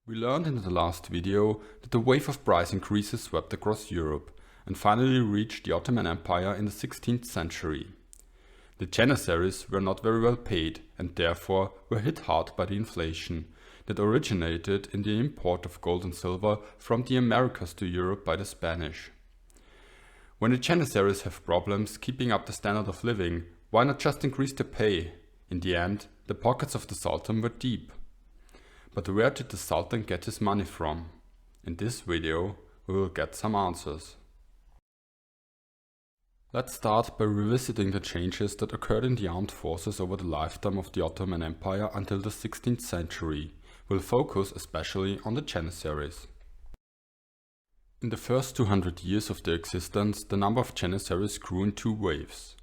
We learned in the last video that the wave of price increases swept across Europe and finally reached the Ottoman Empire in the 16th century. The Janissaries were not very well paid and therefore were hit hard by the inflation that originated in the import of gold and silver from the Americas to Europe by the Spanish. When the Janissaries have problems keeping up the standard of living, why not just increase their pay? In the end, the pockets of the Sultan were deep. But where did the Sultan get his money from? In this video, we will get some answers. Let's start by revisiting the changes that occurred in the armed forces over the lifetime of the Ottoman Empire until the 16th century. We'll focus especially on the Janissaries. In the first 200 years of their existence, the number of Janissaries grew in two waves.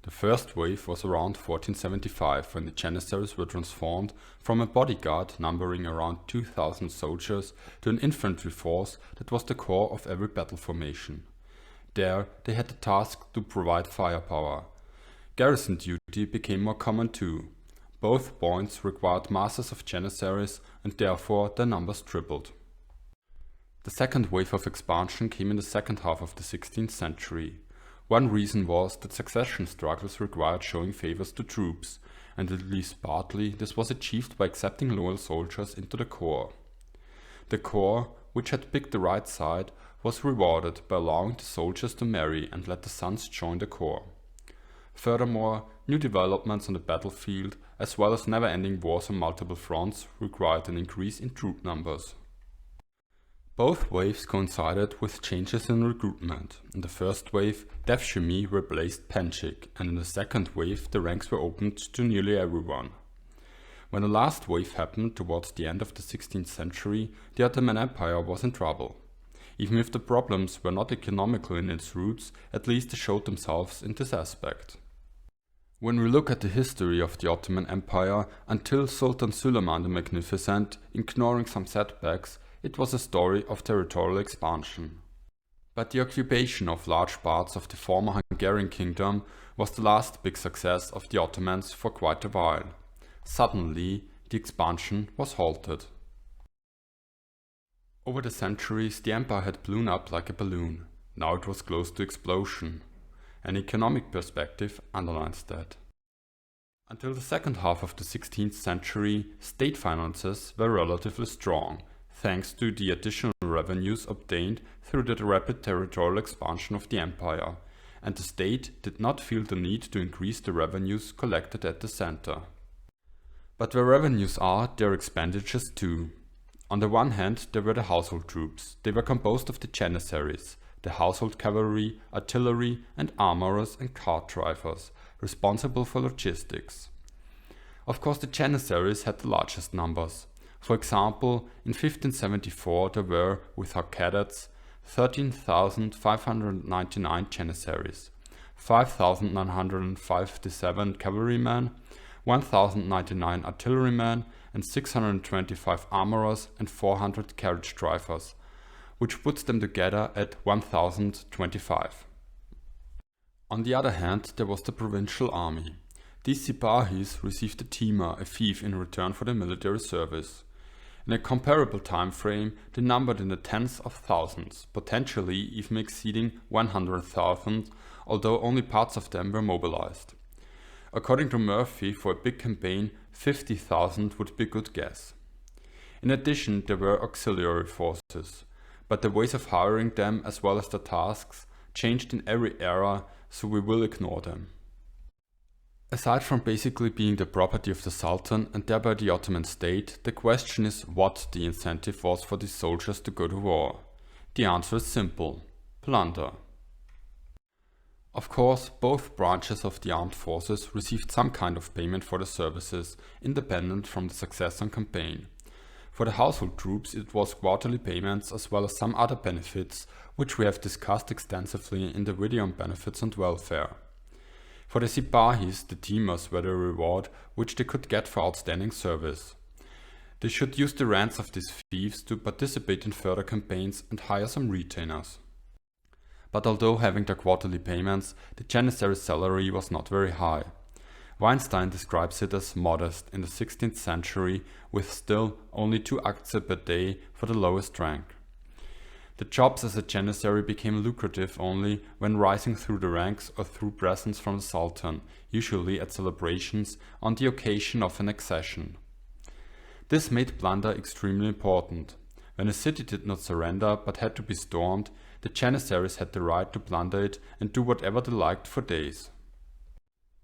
The first wave was around 1475, when the Janissaries were transformed from a bodyguard numbering around 2,000 soldiers to an infantry force that was the core of every battle formation. There they had the task to provide firepower. Garrison duty became more common too. Both points required masses of Janissaries and therefore their numbers tripled. The second wave of expansion came in the second half of the 16th century. One reason was that succession struggles required showing favors to troops, and at least partly this was achieved by accepting loyal soldiers into the corps. The corps, which had picked the right side, was rewarded by allowing the soldiers to marry and let the sons join the corps. Furthermore, new developments on the battlefield, as well as never-ending wars on multiple fronts, required an increase in troop numbers. Both waves coincided with changes in recruitment. In the first wave, devshirme replaced penshik, and in the second wave the ranks were opened to nearly everyone. When the last wave happened towards the end of the 16th century, the Ottoman Empire was in trouble. Even if the problems were not economical in its roots, at least they showed themselves in this aspect. When we look at the history of the Ottoman Empire, until Sultan Süleyman the Magnificent, ignoring some setbacks, it was a story of territorial expansion. But the occupation of large parts of the former Hungarian kingdom was the last big success of the Ottomans for quite a while. Suddenly, the expansion was halted. Over the centuries, the empire had blown up like a balloon. Now it was close to explosion. An economic perspective underlines that. Until the second half of the 16th century, state finances were relatively strong, thanks to the additional revenues obtained through the rapid territorial expansion of the empire, and the state did not feel the need to increase the revenues collected at the center. But where revenues are, there are expenditures too. On the one hand, there were the household troops. They were composed of the Janissaries, the household cavalry, artillery and armorers and cart drivers, responsible for logistics. Of course, the Janissaries had the largest numbers. For example, in 1574 there were, without cadets, 13,599 Janissaries, 5,957 cavalrymen, 1,099 artillerymen and 625 armorers and 400 carriage drivers, which puts them together at 1,025. On the other hand, there was the provincial army. These Sipahis received a tima, a fief, in return for their military service. In a comparable time frame, they numbered in the tens of thousands, potentially even exceeding 100,000, although only parts of them were mobilized. According to Murphy, for a big campaign, 50,000 would be a good guess. In addition, there were auxiliary forces, but the ways of hiring them as well as their tasks changed in every era, so we will ignore them. Aside from basically being the property of the Sultan and thereby the Ottoman state, the question is what the incentive was for these soldiers to go to war. The answer is simple: plunder. Of course, both branches of the armed forces received some kind of payment for their services, independent from the success on campaign. For the household troops it was quarterly payments as well as some other benefits, which we have discussed extensively in the video on benefits and welfare. For the Sipahis, the timas were the reward which they could get for outstanding service. They should use the rents of these fiefs to participate in further campaigns and hire some retainers. But although having their quarterly payments, the Janissary's salary was not very high. Weinstein describes it as modest in the 16th century, with still only 2 acts per day for the lowest rank. The jobs as a Janissary became lucrative only when rising through the ranks or through presents from the Sultan, usually at celebrations on the occasion of an accession. This made plunder extremely important. When a city did not surrender but had to be stormed, the Janissaries had the right to plunder it and do whatever they liked for days.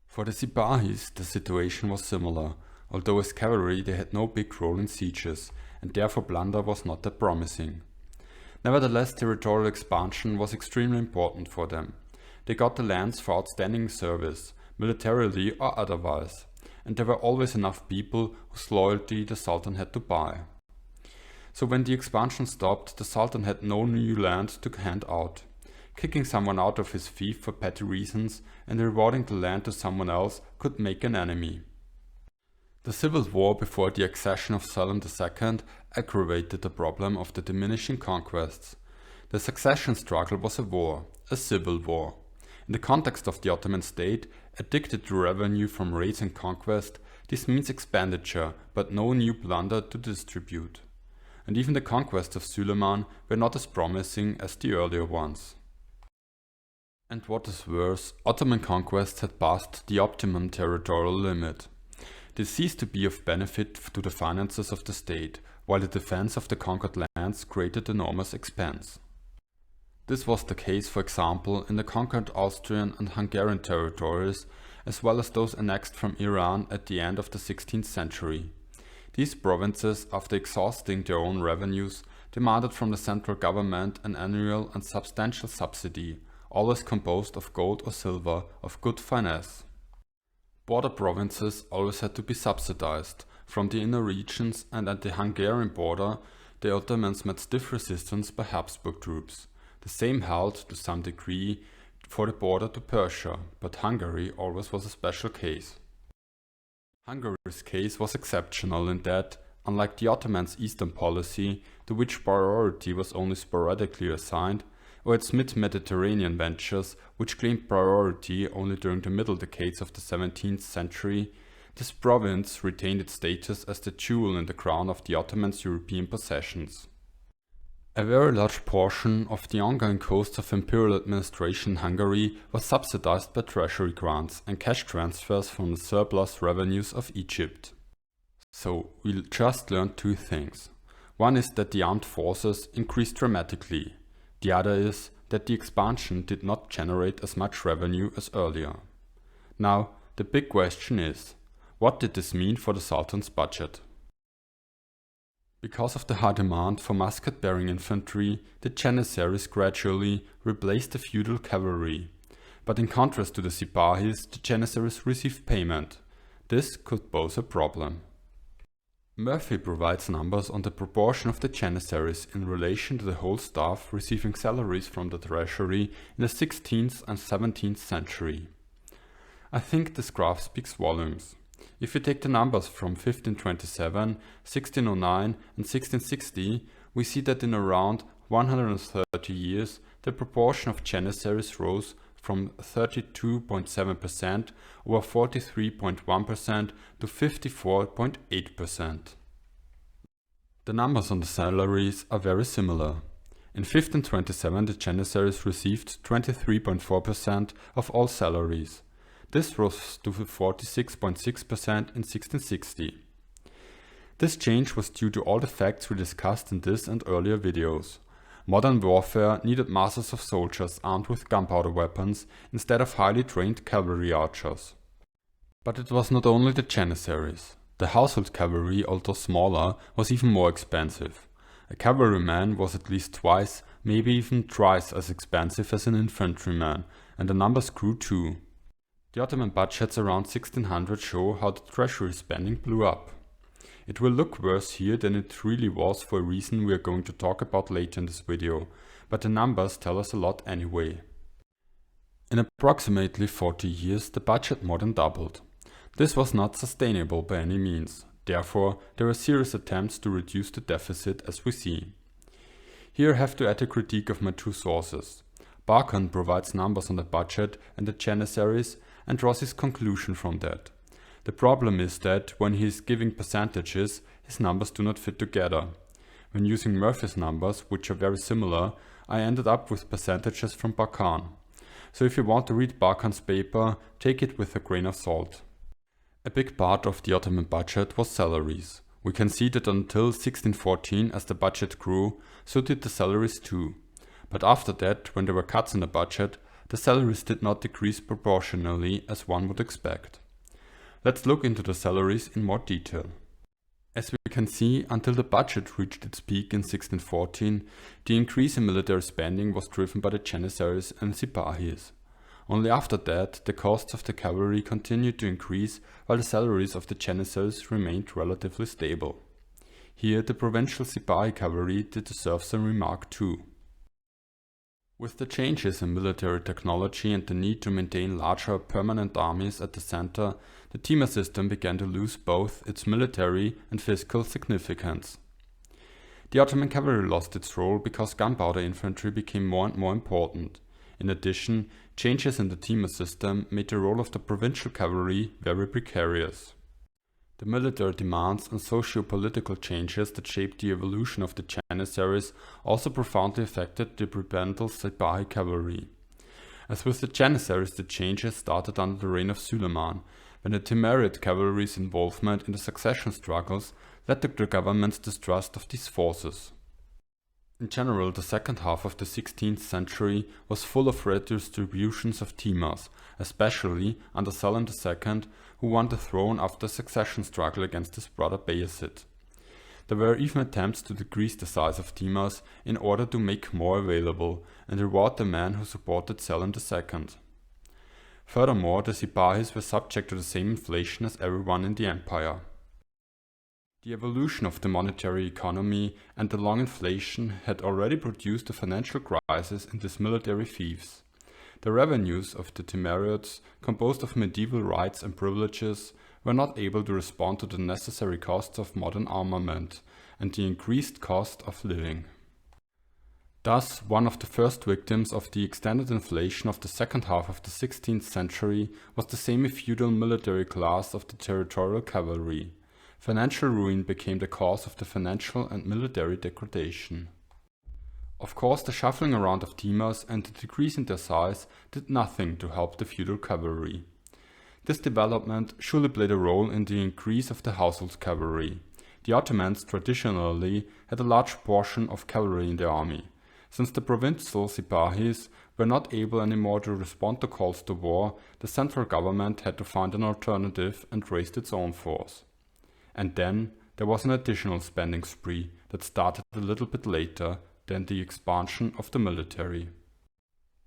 For the Sipahis the situation was similar, although as cavalry they had no big role in sieges, and therefore plunder was not that promising. Nevertheless, territorial expansion was extremely important for them. They got the lands for outstanding service, militarily or otherwise, and there were always enough people whose loyalty the Sultan had to buy. So when the expansion stopped, the Sultan had no new land to hand out. Kicking someone out of his fief for petty reasons and rewarding the land to someone else could make an enemy. The civil war before the accession of Selim II aggravated the problem of the diminishing conquests. The succession struggle was a war, a civil war. In the context of the Ottoman state, addicted to revenue from raids and conquest, this means expenditure, but no new plunder to distribute. And even the conquests of Suleiman were not as promising as the earlier ones. And what is worse, Ottoman conquests had passed the optimum territorial limit. They ceased to be of benefit to the finances of the state, while the defense of the conquered lands created enormous expense. This was the case, for example, in the conquered Austrian and Hungarian territories, as well as those annexed from Iran at the end of the 16th century. These provinces, after exhausting their own revenues, demanded from the central government an annual and substantial subsidy, always composed of gold or silver of good finesse. Border provinces always had to be subsidized. From the inner regions and at the Hungarian border, the Ottomans met stiff resistance by Habsburg troops. The same held, to some degree, for the border to Persia, but Hungary always was a special case. Hungary's case was exceptional in that, unlike the Ottomans' eastern policy, to which priority was only sporadically assigned, or its mid-Mediterranean ventures, which claimed priority only during the middle decades of the 17th century, this province retained its status as the jewel in the crown of the Ottomans' European possessions. A very large portion of the ongoing costs of imperial administration in Hungary was subsidized by treasury grants and cash transfers from the surplus revenues of Egypt. So, we just learned 2 things. One is that the armed forces increased dramatically. The other is that the expansion did not generate as much revenue as earlier. Now, the big question is, what did this mean for the Sultan's budget? Because of the high demand for musket-bearing infantry, the Janissaries gradually replaced the feudal cavalry. But in contrast to the Sipahis, the Janissaries received payment. This could pose a problem. Murphy provides numbers on the proportion of the Janissaries in relation to the whole staff receiving salaries from the treasury in the 16th and 17th century. I think this graph speaks volumes. If we take the numbers from 1527, 1609 and 1660, we see that in around 130 years the proportion of Janissaries rose from 32.7% over 43.1% to 54.8%. The numbers on the salaries are very similar. In 1527 the Janissaries received 23.4% of all salaries. This rose to 46.6% in 1660. This change was due to all the facts we discussed in this and earlier videos. Modern warfare needed masses of soldiers armed with gunpowder weapons instead of highly trained cavalry archers. But it was not only the Janissaries. The household cavalry, although smaller, was even more expensive. A cavalryman was at least twice, maybe even thrice as expensive as an infantryman, and the numbers grew too. The Ottoman budgets around 1600 show how the treasury spending blew up. It will look worse here than it really was for a reason we are going to talk about later in this video, but the numbers tell us a lot anyway. In approximately 40 years the budget more than doubled. This was not sustainable by any means, therefore there are serious attempts to reduce the deficit as we see. Here I have to add a critique of my 2 sources. Barkan provides numbers on the budget and the Janissaries and draws his conclusion from that. The problem is that when he is giving percentages, his numbers do not fit together. When using Murphy's numbers, which are very similar, I ended up with percentages from Barkhan. So if you want to read Barkhan's paper, take it with a grain of salt. A big part of the Ottoman budget was salaries. We can see that until 1614, as the budget grew, so did the salaries too. But after that, when there were cuts in the budget, the salaries did not decrease proportionally as one would expect. Let's look into the salaries in more detail. As we can see, until the budget reached its peak in 1614, the increase in military spending was driven by the Janissaries and Sipahis. Only after that, the costs of the cavalry continued to increase while the salaries of the Janissaries remained relatively stable. Here, the provincial Sipahi cavalry did deserve some remark too. With the changes in military technology and the need to maintain larger permanent armies at the center, the Timur system began to lose both its military and physical significance. The Ottoman cavalry lost its role because gunpowder infantry became more and more important. In addition, changes in the Timur system made the role of the provincial cavalry very precarious. The military demands and socio-political changes that shaped the evolution of the Janissaries also profoundly affected the prebendal Sipahi cavalry. As with the Janissaries, the changes started under the reign of Suleiman, when the Timurid cavalry's involvement in the succession struggles led to the government's distrust of these forces. In general, the second half of the 16th century was full of redistributions of Timurs, especially under Selim II, who won the throne after a succession struggle against his brother Bayezid. There were even attempts to decrease the size of Timurs in order to make more available and reward the men who supported Selim II. Furthermore, the Sipahis were subject to the same inflation as everyone in the empire. The evolution of the monetary economy and the long inflation had already produced a financial crisis in these military fiefs. The revenues of the Timurids, composed of medieval rights and privileges, were not able to respond to the necessary costs of modern armament and the increased cost of living. Thus, one of the first victims of the extended inflation of the second half of the 16th century was the semi-feudal military class of the territorial cavalry. Financial ruin became the cause of the financial and military degradation. Of course, the shuffling around of Timurs and the decrease in their size did nothing to help the feudal cavalry. This development surely played a role in the increase of the household cavalry. The Ottomans traditionally had a large portion of cavalry in their army. Since the provincial Sipahis were not able anymore to respond to calls to war, the central government had to find an alternative and raised its own force. And then there was an additional spending spree that started a little bit later than the expansion of the military.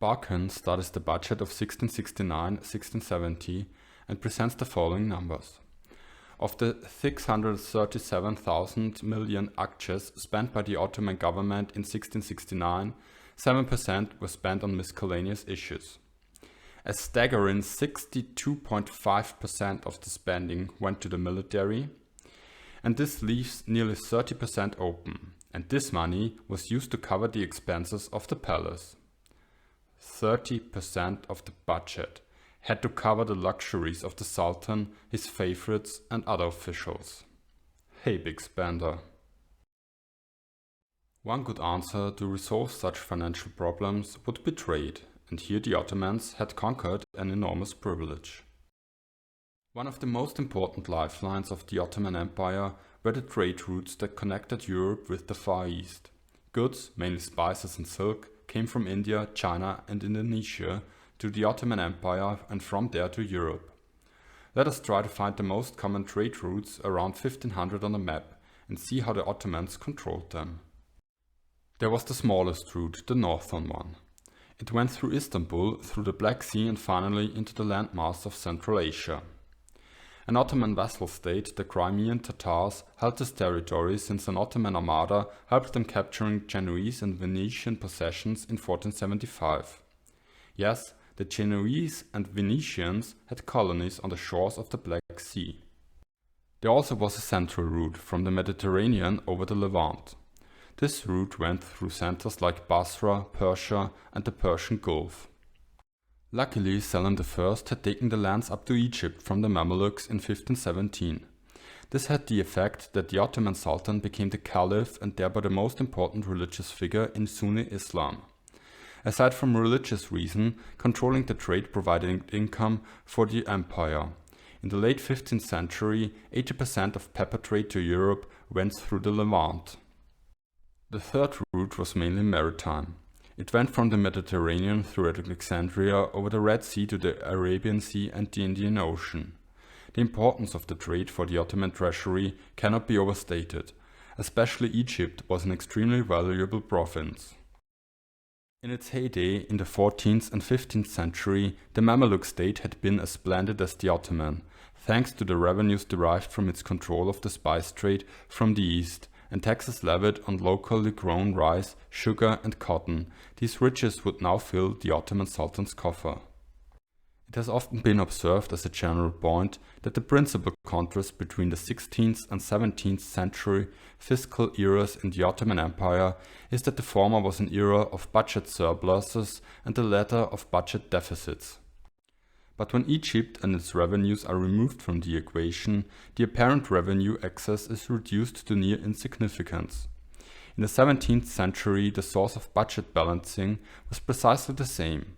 Barkhan studies the budget of 1669-1670 and presents the following numbers. Of the 637,000 million akçes spent by the Ottoman government in 1669, 7% were spent on miscellaneous issues. A staggering 62.5% of the spending went to the military, and this leaves nearly 30% open, and this money was used to cover the expenses of the palace. 30% of the budget had to cover the luxuries of the Sultan, his favorites and other officials. Hey, big spender. One good answer to resolve such financial problems would be trade, and here the Ottomans had conquered an enormous privilege. One of the most important lifelines of the Ottoman Empire were the trade routes that connected Europe with the Far East. Goods, mainly spices and silk, came from India, China and Indonesia to the Ottoman Empire and from there to Europe. Let us try to find the most common trade routes around 1500 on the map and see how the Ottomans controlled them. There was the smallest route, the northern one. It went through Istanbul, through the Black Sea and finally into the landmass of Central Asia. An Ottoman vassal state, the Crimean Tatars, held this territory since an Ottoman armada helped them capturing Genoese and Venetian possessions in 1475. Yes, the Genoese and Venetians had colonies on the shores of the Black Sea. There also was a central route from the Mediterranean over the Levant. This route went through centers like Basra, Persia and the Persian Gulf. Luckily, Selim I had taken the lands up to Egypt from the Mamelukes in 1517. This had the effect that the Ottoman Sultan became the Caliph and thereby the most important religious figure in Sunni Islam. Aside from religious reason, controlling the trade provided income for the empire. In the late 15th century, 80% of pepper trade to Europe went through the Levant. The third route was mainly maritime. It went from the Mediterranean through Alexandria over the Red Sea to the Arabian Sea and the Indian Ocean. The importance of the trade for the Ottoman treasury cannot be overstated. Especially Egypt was an extremely valuable province. In its heyday in the 14th and 15th century, the Mameluke state had been as splendid as the Ottoman, thanks to the revenues derived from its control of the spice trade from the east and taxes levied on locally grown rice, sugar and cotton. These riches would now fill the Ottoman Sultan's coffer. It has often been observed as a general point that the principal contrast between the 16th and 17th century fiscal eras in the Ottoman Empire is that the former was an era of budget surpluses and the latter of budget deficits. But when Egypt and its revenues are removed from the equation, the apparent revenue excess is reduced to near insignificance. In the 17th century, the source of budget balancing was precisely the same: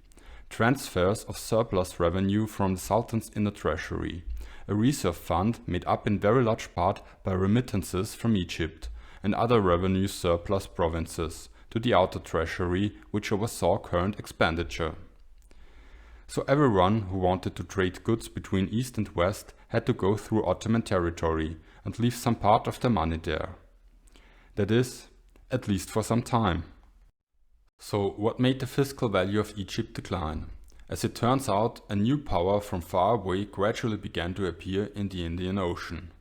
transfers of surplus revenue from the Sultan's inner treasury, a reserve fund made up in very large part by remittances from Egypt and other revenue surplus provinces, to the outer treasury, which oversaw current expenditure. So everyone who wanted to trade goods between East and West had to go through Ottoman territory and leave some part of their money there. That is, at least for some time. So what made the fiscal value of Egypt decline? As it turns out, a new power from far away gradually began to appear in the Indian Ocean.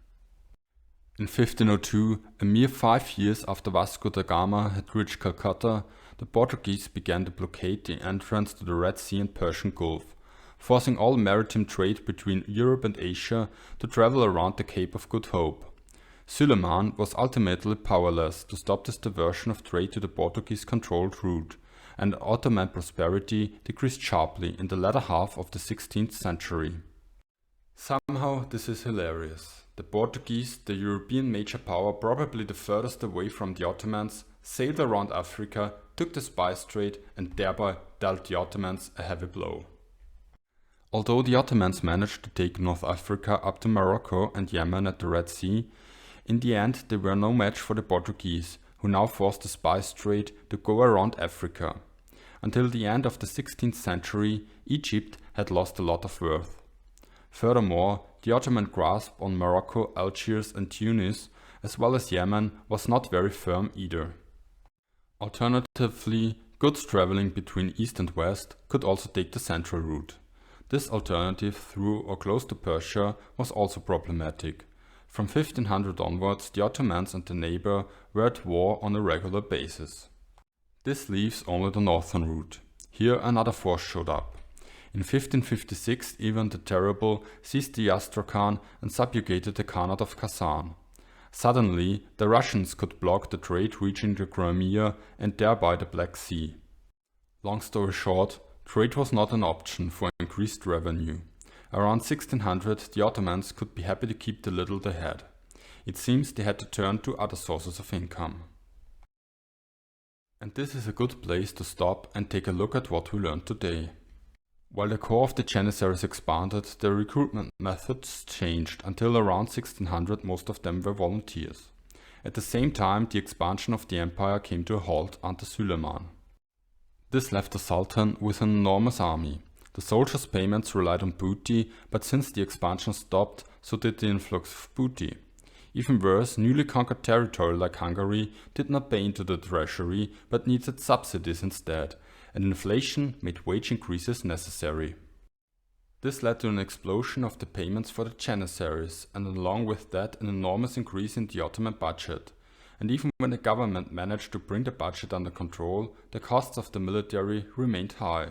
In 1502, a mere 5 years after Vasco da Gama had reached Calcutta, the Portuguese began to blockade the entrance to the Red Sea and Persian Gulf, forcing all maritime trade between Europe and Asia to travel around the Cape of Good Hope. Suleiman was ultimately powerless to stop this diversion of trade to the Portuguese-controlled route, and Ottoman prosperity decreased sharply in the latter half of the 16th century. Somehow this is hilarious. The Portuguese, the European major power probably the furthest away from the Ottomans, sailed around Africa, took the spice trade and thereby dealt the Ottomans a heavy blow. Although the Ottomans managed to take North Africa up to Morocco and Yemen at the Red Sea, in the end they were no match for the Portuguese, who now forced the spice trade to go around Africa. Until the end of the 16th century, Egypt had lost a lot of worth. Furthermore, the Ottoman grasp on Morocco, Algiers and Tunis, as well as Yemen, was not very firm either. Alternatively, goods traveling between East and West could also take the central route. This alternative through or close to Persia was also problematic. From 1500 onwards, the Ottomans and the neighbor were at war on a regular basis. This leaves only the northern route. Here another force showed up. In 1556, Ivan the Terrible seized the Astrakhan and subjugated the Khanate of Kazan. Suddenly, the Russians could block the trade reaching the Crimea and thereby the Black Sea. Long story short, trade was not an option for increased revenue. Around 1600, the Ottomans could be happy to keep the little they had. It seems they had to turn to other sources of income. And this is a good place to stop and take a look at what we learned today. While the core of the Janissaries expanded, the recruitment methods changed until around 1600 most of them were volunteers. At the same time, the expansion of the empire came to a halt under Suleiman. This left the Sultan with an enormous army. The soldiers' payments relied on booty, but since the expansion stopped, so did the influx of booty. Even worse, newly conquered territory like Hungary did not pay into the treasury, but needed subsidies instead, and inflation made wage increases necessary. This led to an explosion of the payments for the Janissaries, and along with that an enormous increase in the Ottoman budget. And even when the government managed to bring the budget under control, the costs of the military remained high.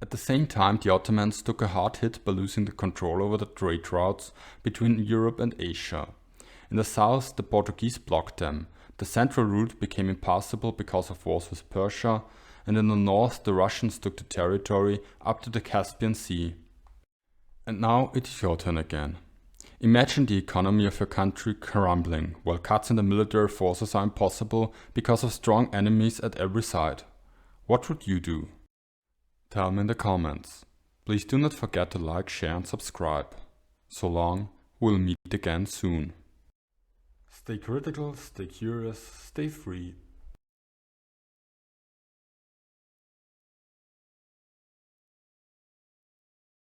At the same time, the Ottomans took a hard hit by losing the control over the trade routes between Europe and Asia. In the south, the Portuguese blocked them. The central route became impassable because of wars with Persia, and in the north the Russians took the territory up to the Caspian Sea. And now it is your turn again. Imagine the economy of your country crumbling, while cuts in the military forces are impossible because of strong enemies at every side. What would you do? Tell me in the comments. Please do not forget to like, share and subscribe. So long, we'll meet again soon. Stay critical, stay curious, stay free.